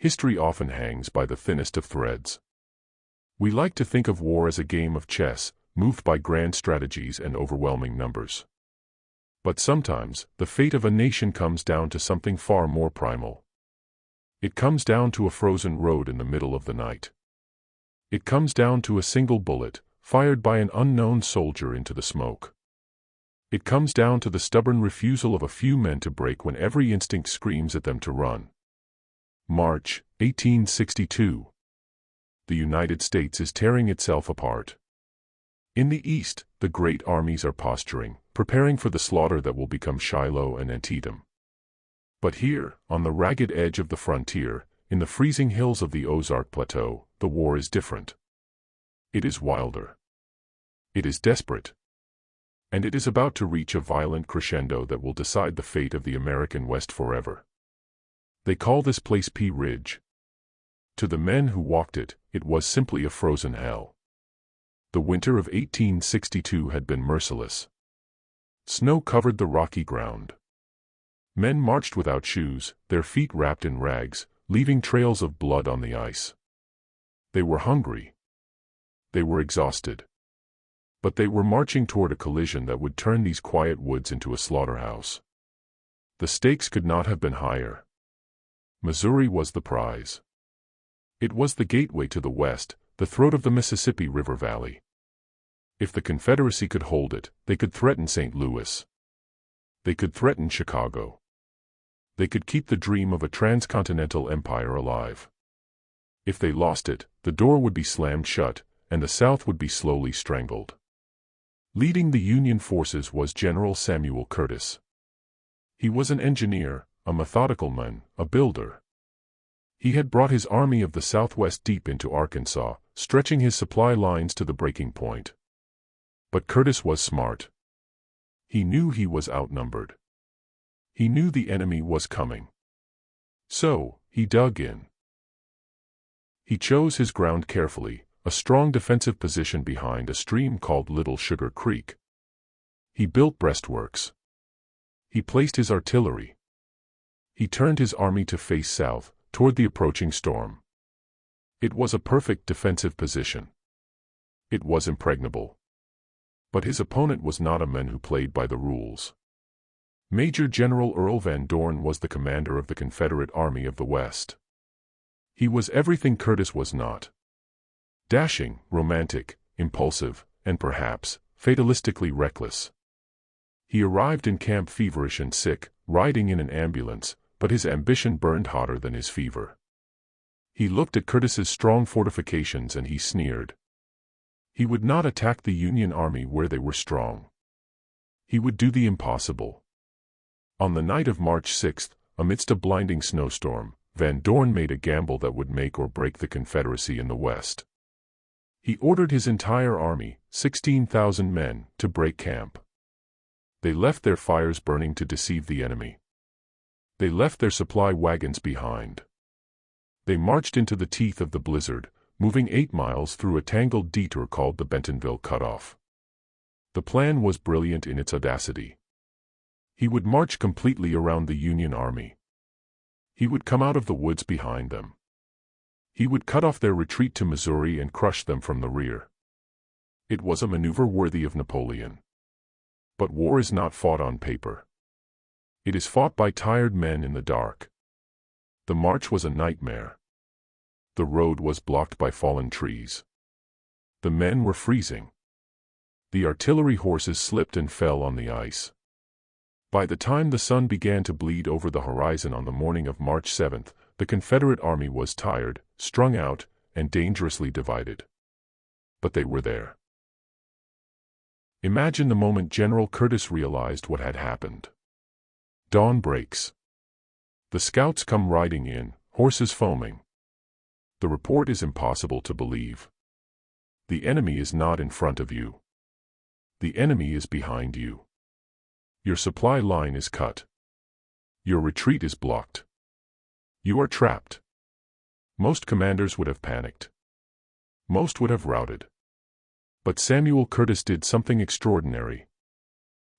History often hangs by the thinnest of threads. We like to think of war as a game of chess, moved by grand strategies and overwhelming numbers. But sometimes, the fate of a nation comes down to something far more primal. It comes down to a frozen road in the middle of the night. It comes down to a single bullet, fired by an unknown soldier into the smoke. It comes down to the stubborn refusal of a few men to break when every instinct screams at them to run. March, 1862. The United States is tearing itself apart. In the east, the great armies are posturing, preparing for the slaughter that will become Shiloh and Antietam. But here, on the ragged edge of the frontier, in the freezing hills of the Ozark Plateau, the war is different. It is wilder. It is desperate. And it is about to reach a violent crescendo that will decide the fate of the American West forever. They call this place Pea Ridge. To the men who walked it, it was simply a frozen hell. The winter of 1862 had been merciless. Snow covered the rocky ground. Men marched without shoes, their feet wrapped in rags, leaving trails of blood on the ice. They were hungry. They were exhausted. But they were marching toward a collision that would turn these quiet woods into a slaughterhouse. The stakes could not have been higher. Missouri was the prize. It was the gateway to the West, the throat of the Mississippi River Valley. If the Confederacy could hold it, they could threaten St. Louis. They could threaten Chicago. They could keep the dream of a transcontinental empire alive. If they lost it, the door would be slammed shut, and the South would be slowly strangled. Leading the Union forces was General Samuel Curtis. He was an engineer, a methodical man, a builder. He had brought his Army of the Southwest deep into Arkansas, stretching his supply lines to the breaking point. But Curtis was smart. He knew he was outnumbered. He knew the enemy was coming. So, he dug in. He chose his ground carefully, a strong defensive position behind a stream called Little Sugar Creek. He built breastworks. He placed his artillery. He turned his army to face south, toward the approaching storm. It was a perfect defensive position. It was impregnable. But his opponent was not a man who played by the rules. Major General Earl Van Dorn was the commander of the Confederate Army of the West. He was everything Curtis was not. Dashing, romantic, impulsive, and perhaps, fatalistically reckless. He arrived in camp feverish and sick, riding in an ambulance, but his ambition burned hotter than his fever. He looked at Curtis's strong fortifications and he sneered. He would not attack the Union Army where they were strong. He would do the impossible. On the night of March 6, amidst a blinding snowstorm, Van Dorn made a gamble that would make or break the Confederacy in the West. He ordered his entire army, 16,000 men, to break camp. They left their fires burning to deceive the enemy. They left their supply wagons behind. They marched into the teeth of the blizzard, moving 8 miles through a tangled detour called the Bentonville Cutoff. The plan was brilliant in its audacity. He would march completely around the Union Army. He would come out of the woods behind them. He would cut off their retreat to Missouri and crush them from the rear. It was a maneuver worthy of Napoleon. But war is not fought on paper. It is fought by tired men in the dark. The march was a nightmare. The road was blocked by fallen trees. The men were freezing. The artillery horses slipped and fell on the ice. By the time the sun began to bleed over the horizon on the morning of March 7, the Confederate Army was tired, strung out, and dangerously divided. But they were there. Imagine the moment General Curtis realized what had happened. Dawn breaks. The scouts come riding in, horses foaming. The report is impossible to believe. The enemy is not in front of you. The enemy is behind you. Your supply line is cut. Your retreat is blocked. You are trapped. Most commanders would have panicked. Most would have routed. But Samuel Curtis did something extraordinary.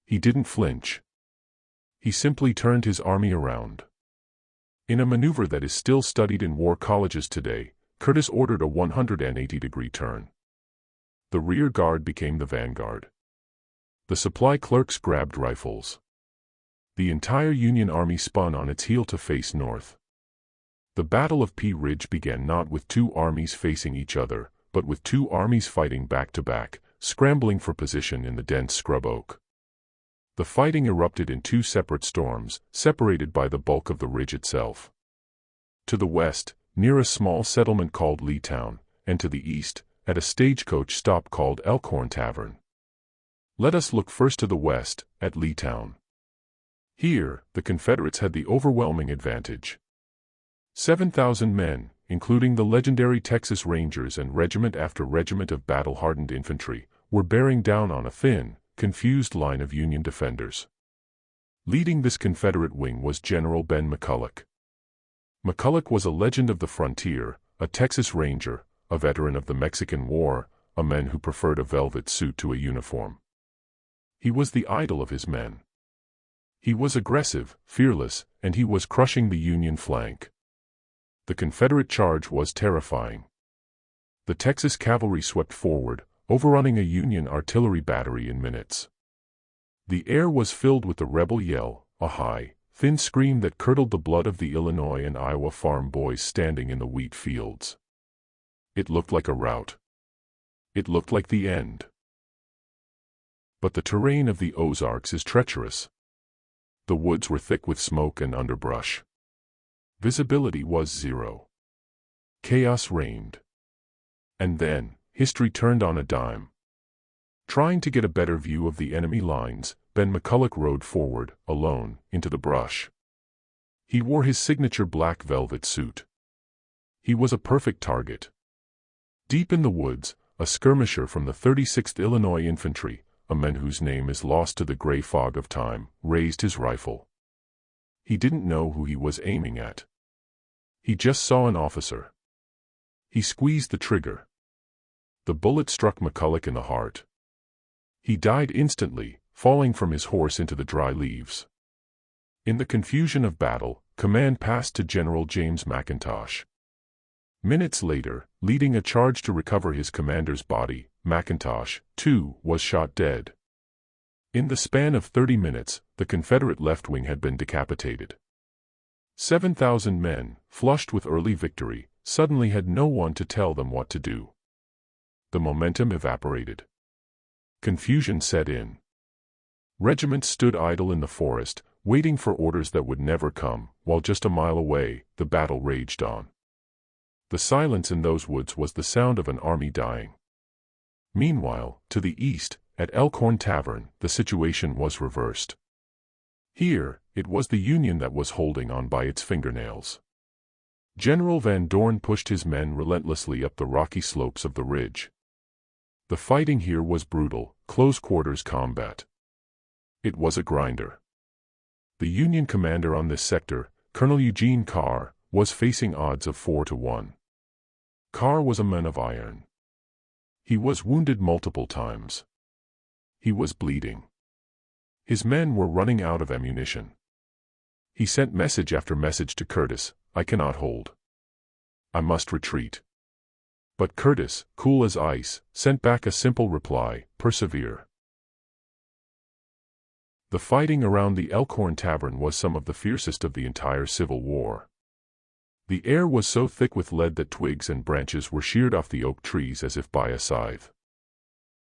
He didn't flinch. He simply turned his army around. In a maneuver that is still studied in war colleges today, Curtis ordered a 180-degree turn. The rear guard became the vanguard. The supply clerks grabbed rifles. The entire Union Army spun on its heel to face north. The Battle of Pea Ridge began not with two armies facing each other, but with two armies fighting back-to-back, scrambling for position in the dense scrub oak. The fighting erupted in two separate storms, separated by the bulk of the ridge itself. To the west, near a small settlement called Leetown, and to the east, at a stagecoach stop called Elkhorn Tavern. Let us look first to the west, at Leetown. Here, the Confederates had the overwhelming advantage. 7,000 men, including the legendary Texas Rangers and regiment after regiment of battle-hardened infantry, were bearing down on a thin, confused line of Union defenders. Leading this Confederate wing was General Ben McCulloch. McCulloch was a legend of the frontier, a Texas Ranger, a veteran of the Mexican War, a man who preferred a velvet suit to a uniform. He was the idol of his men. He was aggressive, fearless, and he was crushing the Union flank. The Confederate charge was terrifying. The Texas cavalry swept forward, overrunning a Union artillery battery in minutes. The air was filled with the rebel yell, a high, thin scream that curdled the blood of the Illinois and Iowa farm boys standing in the wheat fields. It looked like a rout. It looked like the end. But the terrain of the Ozarks is treacherous. The woods were thick with smoke and underbrush. Visibility was zero. Chaos reigned. And then, history turned on a dime. Trying to get a better view of the enemy lines, Ben McCulloch rode forward, alone, into the brush. He wore his signature black velvet suit. He was a perfect target. Deep in the woods, a skirmisher from the 36th Illinois Infantry, a man whose name is lost to the gray fog of time, raised his rifle. He didn't know who he was aiming at. He just saw an officer. He squeezed the trigger. The bullet struck McCulloch in the heart. He died instantly, falling from his horse into the dry leaves. In the confusion of battle, command passed to General James McIntosh. Minutes later, leading a charge to recover his commander's body, McIntosh, too, was shot dead. In the span of 30 minutes, the Confederate left wing had been decapitated. 7,000 men, flushed with early victory, suddenly had no one to tell them what to do. The momentum evaporated. Confusion set in. Regiments stood idle in the forest, waiting for orders that would never come, while just a mile away, the battle raged on. The silence in those woods was the sound of an army dying. Meanwhile, to the east, at Elkhorn Tavern, the situation was reversed. Here, it was the Union that was holding on by its fingernails. General Van Dorn pushed his men relentlessly up the rocky slopes of the ridge. The fighting here was brutal, close-quarters combat. It was a grinder. The Union commander on this sector, Colonel Eugene Carr, was facing odds of 4-1. Carr was a man of iron. He was wounded multiple times. He was bleeding. His men were running out of ammunition. He sent message after message to Curtis, "I cannot hold. I must retreat." But Curtis, cool as ice, sent back a simple reply, "Persevere." The fighting around the Elkhorn Tavern was some of the fiercest of the entire Civil War. The air was so thick with lead that twigs and branches were sheared off the oak trees as if by a scythe.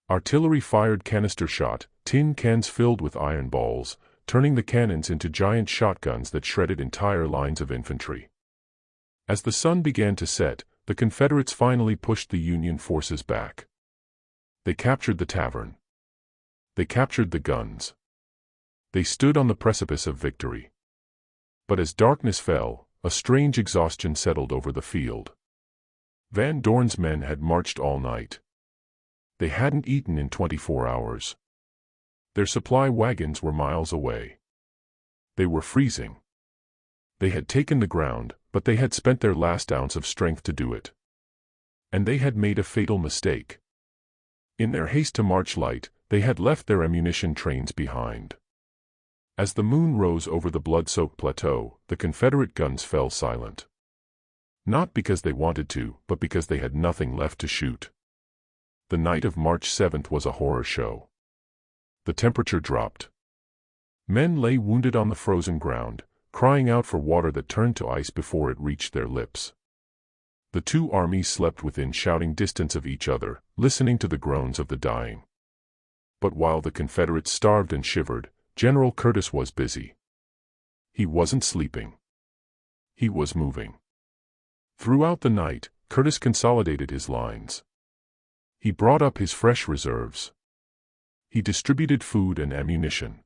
Artillery fired canister shot, tin cans filled with iron balls, turning the cannons into giant shotguns that shredded entire lines of infantry. As the sun began to set, the Confederates finally pushed the Union forces back. They captured the tavern. They captured the guns. They stood on the precipice of victory. But as darkness fell, a strange exhaustion settled over the field. Van Dorn's men had marched all night. They hadn't eaten in 24 hours. Their supply wagons were miles away. They were freezing. They had taken the ground, but they had spent their last ounce of strength to do it. And they had made a fatal mistake. In their haste to march light, they had left their ammunition trains behind. As the moon rose over the blood-soaked plateau, the Confederate guns fell silent. Not because they wanted to, but because they had nothing left to shoot. The night of March 7th was a horror show. The temperature dropped. Men lay wounded on the frozen ground, crying out for water that turned to ice before it reached their lips. The two armies slept within shouting distance of each other, listening to the groans of the dying. But while the Confederates starved and shivered, General Curtis was busy. He wasn't sleeping. He was moving. Throughout the night, Curtis consolidated his lines. He brought up his fresh reserves. He distributed food and ammunition.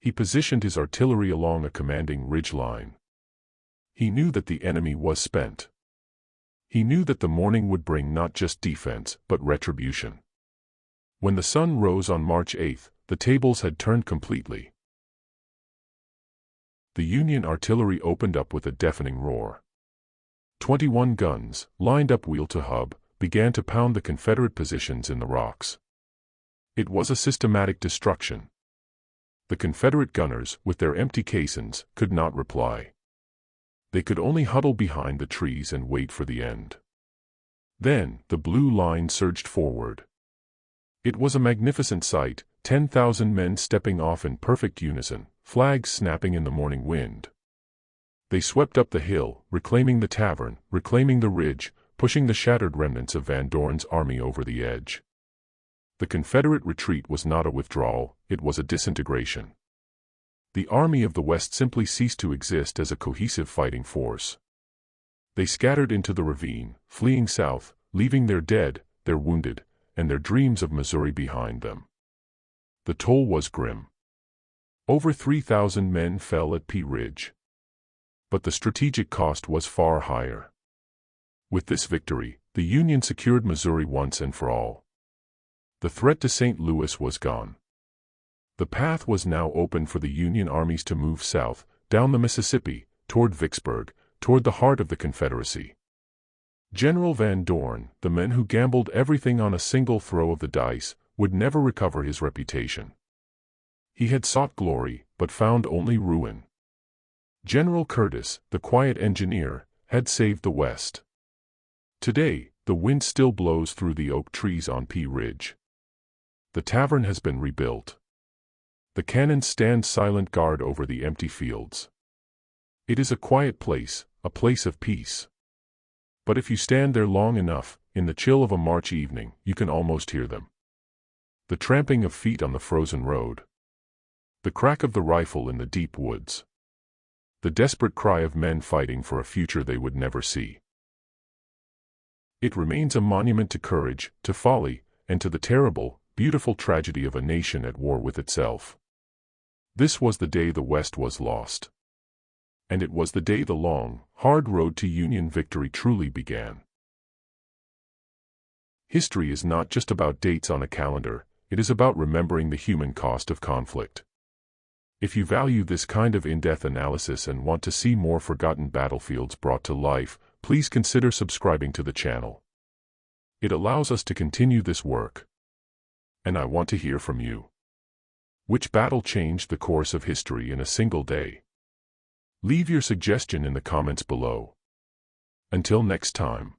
He positioned his artillery along a commanding ridge line. He knew that the enemy was spent. He knew that the morning would bring not just defense, but retribution. When the sun rose on March 8th, the tables had turned completely. The Union artillery opened up with a deafening roar. 21 guns, lined up wheel to hub, began to pound the Confederate positions in the rocks. It was a systematic destruction. The Confederate gunners, with their empty caissons, could not reply. They could only huddle behind the trees and wait for the end. Then, the blue line surged forward. It was a magnificent sight, 10,000 men stepping off in perfect unison, flags snapping in the morning wind. They swept up the hill, reclaiming the tavern, reclaiming the ridge, pushing the shattered remnants of Van Dorn's army over the edge. The Confederate retreat was not a withdrawal, it was a disintegration. The Army of the West simply ceased to exist as a cohesive fighting force. They scattered into the ravine, fleeing south, leaving their dead, their wounded, and their dreams of Missouri behind them. The toll was grim. Over 3,000 men fell at Pea Ridge. But the strategic cost was far higher. With this victory, the Union secured Missouri once and for all. The threat to St. Louis was gone. The path was now open for the Union armies to move south, down the Mississippi, toward Vicksburg, toward the heart of the Confederacy. General Van Dorn, the man who gambled everything on a single throw of the dice, would never recover his reputation. He had sought glory, but found only ruin. General Curtis, the quiet engineer, had saved the West. Today, the wind still blows through the oak trees on Pea Ridge. The tavern has been rebuilt. The cannons stand silent guard over the empty fields. It is a quiet place, a place of peace. But if you stand there long enough, in the chill of a March evening, you can almost hear them. The tramping of feet on the frozen road. The crack of the rifle in the deep woods. The desperate cry of men fighting for a future they would never see. It remains a monument to courage, to folly, and to the terrible, beautiful tragedy of a nation at war with itself. This was the day the West was lost. And it was the day the long, hard road to Union victory truly began. History is not just about dates on a calendar, it is about remembering the human cost of conflict. If you value this kind of in-depth analysis and want to see more forgotten battlefields brought to life, please consider subscribing to the channel. It allows us to continue this work. And I want to hear from you. Which battle changed the course of history in a single day? Leave your suggestion in the comments below. Until next time.